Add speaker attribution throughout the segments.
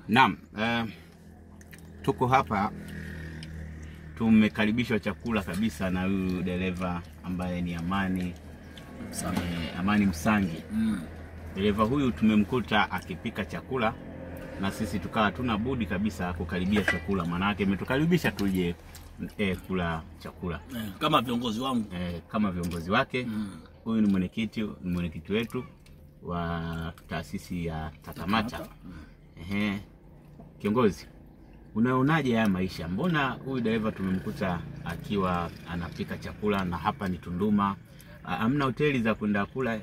Speaker 1: Naam, tuko hapa tumekaribishwa chakula kabisa na huyu dereva ambaye ni Amani Msangi. Dereva huyu tumemkuta akipika chakula na sisi tukawa tuna budi kabisa kukaribia chakula, maana yake umetukaribisha tuje kula chakula
Speaker 2: kama viongozi wangu,
Speaker 1: kama viongozi wake. Huyu ni mwenyekiti wetu wa taasisi ya Tatamata. Kiongozi, unaonaje haya maisha? Mbona huyu dereva tumemkuta akiwa anapika chakula na hapa ni Tunduma? Hamna hoteli za kwenda kula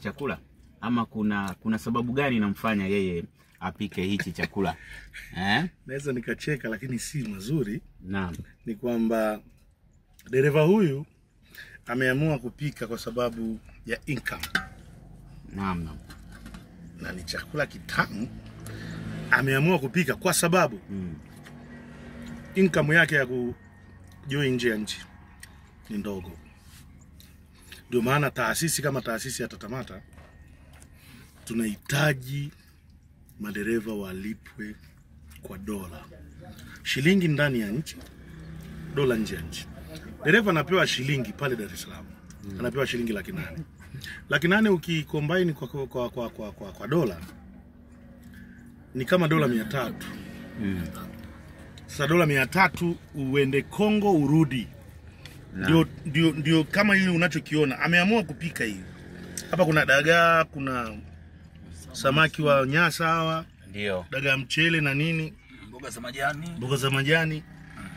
Speaker 1: chakula, ama kuna sababu gani inamfanya yeye apike hichi chakula?
Speaker 3: Naweza nikacheka lakini si mazuri.
Speaker 1: Naam.
Speaker 3: Ni kwamba dereva huyu ameamua kupika kwa sababu ya income.
Speaker 1: Naam.
Speaker 3: Na ni chakula kitamu. Ameamua kupika kwa sababu income yake ya kujua nje ya nchi ni ndogo. Ndio maana taasisi kama taasisi ya Tatamata tunahitaji madereva walipwe kwa dola. Shilingi ndani ya nchi, dola nje ya nchi. Dereva anapewa shilingi pale Dar es Salaam. Anapewa shilingi 800,000. 800,000 ukicombine kwa dola ni kama dola 300. Sasa dola 300 uende Kongo urudi. Ndio kama hili unachokiona. Ameamua kupika hivi. Hapa kuna dagaa, kuna samaki wa nyasa hawa,
Speaker 1: ndio
Speaker 3: dagaa mchele na nini, mboga za majani.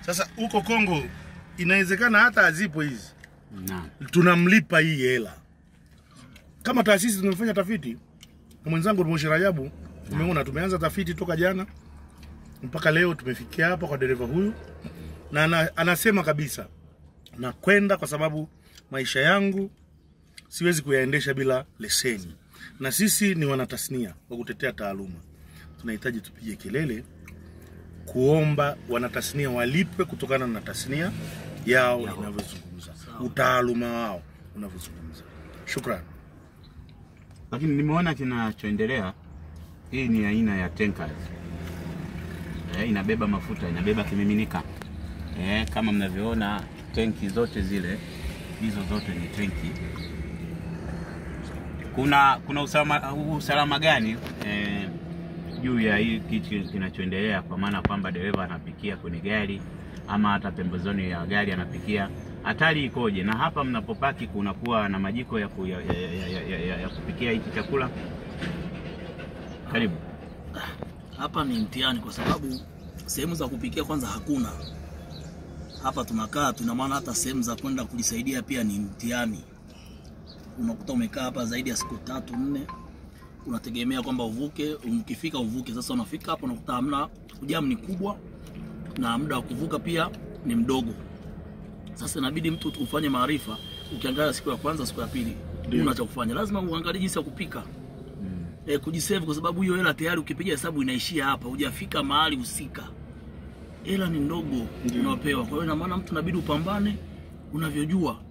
Speaker 3: Sasa huko Kongo inawezekana hata azipo hizi.
Speaker 1: Naam.
Speaker 3: Tunamlipa hii hela. Kama taasisi tumefanya tafiti na mwenzangu Moshi Rajabu, tumeanza tafiti toka jana mpaka leo tumefikia hapa kwa dereva huyu, na anasema kabisa na kwenda kwa sababu maisha yangu siwezi kuyaendesha bila leseni. Na sisi ni wanatasnia wa kutetea taaluma. Tunahitaji tupige kelele kuomba wanatasnia walipwe kutokana na tasnia yao inavyozungumza, utaaluma wao unavyozungumza. Shukrani.
Speaker 1: Lakini nimeona kinachoendelea, hii ni aina ya tankers. Inabeba mafuta, inabeba kimiminika. Kama mnavyoona tenki zote zile, hizo zote ni tenki. Kuna usalama gani juu ya hii kitu kinachoendelea, kwa maana kwamba dereva anapikia kwenye gari ama hata pembezoni ya gari anapikia? Hatari ikoje? Na hapa mnapopaki kunakuwa na majiko ya kupikia hiki chakula? Karibu.
Speaker 2: Hapa ni mtihani kwa sababu sehemu za kupikia kwanza hakuna. Hapa tunakaa tuna maana hata sehemu za kwenda kujisaidia pia ni mtihani. Unakuta umekaa hapa zaidi ya siku 3-4. Unategemea kwamba uvuke, ukifika uvuke. Sasa unafika hapa unakuta hamna, jam ni kubwa na muda wa kuvuka pia ni mdogo. Sasa inabidi mtu ufanye maarifa. Ukiangalia siku ya kwanza, siku ya pili, unacho kufanya. Lazima uangalie jinsi ya kupika. Kujisave, kwa sababu hiyo hela tayari ukipiga hesabu inaishia hapa. Hujafika mahali husika. Hela ni ndogo unapewa. Kwa hiyo ina maana mtu inabidi upambane unavyojua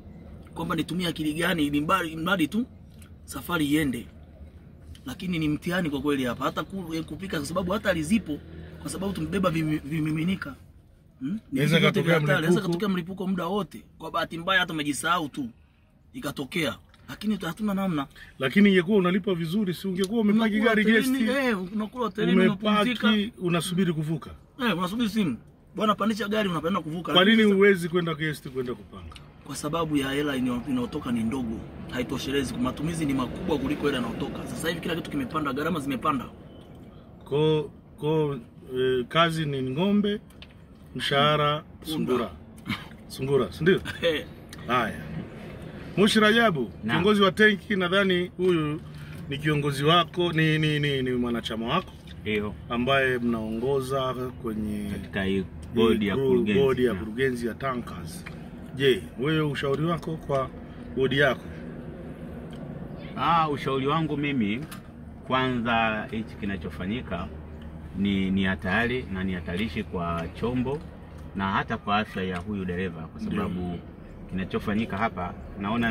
Speaker 2: kwamba nitumia akili gani ili mradi tu safari iende. Lakini ni mtihani kwa kweli hapa hata kupika, kwa sababu hata alizipo, kwa sababu tumebeba vimiminika. Inaweza kutokea mlipuko muda wote. Kwa bahati mbaya hata umejisahau tu ikatokea, lakini hatuna namna.
Speaker 3: Lakini ingekuwa unalipa vizuri, si ungekuwa umepaki gari guest?
Speaker 2: Unakula hotelini, unapumzika,
Speaker 3: unasubiri kuvuka.
Speaker 2: Unasubiri simu. Bwana pandisha gari, unapenda kuvuka.
Speaker 3: Kwa nini huwezi kwenda guest kwenda kupanga?
Speaker 2: Kwa sababu ya hela inayotoka ni ndogo, haitoshelezi. Matumizi ni makubwa kuliko hela inayotoka. Sasa hivi kila kitu kimepanda, gharama zimepanda.
Speaker 3: Kazi ni ng'ombe, mshahara sungura, ndio? Haya. Moshi Rajabu, kiongozi wa tenki, nadhani huyu ni kiongozi wako, ni mwanachama wako.
Speaker 1: Ndio. Ambaye
Speaker 3: mnaongoza kwenye
Speaker 1: katika hii bodi ya
Speaker 3: kurugenzi ya tankers. Je, wewe ushauri wako kwa bodi yako?
Speaker 1: Ushauri wangu mimi, kwanza hichi kinachofanyika ni hatari na ni hatarishi kwa chombo na hata kwa afya ya huyu dereva, kwa sababu kinachofanyika hapa, naona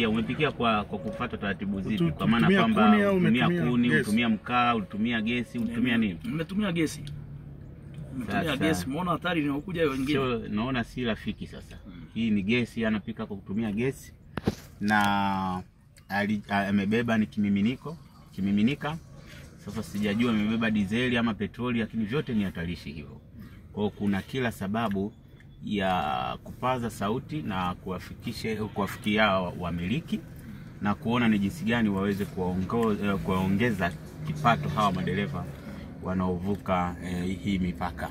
Speaker 1: umepikia kwa kufuata taratibu zipi? Kwa maana
Speaker 3: Utumia
Speaker 1: kwamba
Speaker 3: kuni au
Speaker 1: utumia
Speaker 3: umetumia
Speaker 1: kuni,
Speaker 3: gesi?
Speaker 1: utumia mkaa, utumia gesi, utumia nini?
Speaker 2: Nimetumia gesi. Nimetumia
Speaker 1: Sasa,
Speaker 2: gesi. Muona hatari inayokuja wengine.
Speaker 1: Sio, naona si rafiki sasa. Hii ni gesi, anapika kwa kutumia gesi na amebeba ni kimiminika. Sasa sijajua amebeba dizeli ama petroli, lakini vyote ni hatarishi hivyo. Kwa hiyo kuna kila sababu ya kupaza sauti na kuwafikia wamiliki na kuona ni jinsi gani waweze kuwaongeza kipato hawa madereva wanaovuka hii mipaka.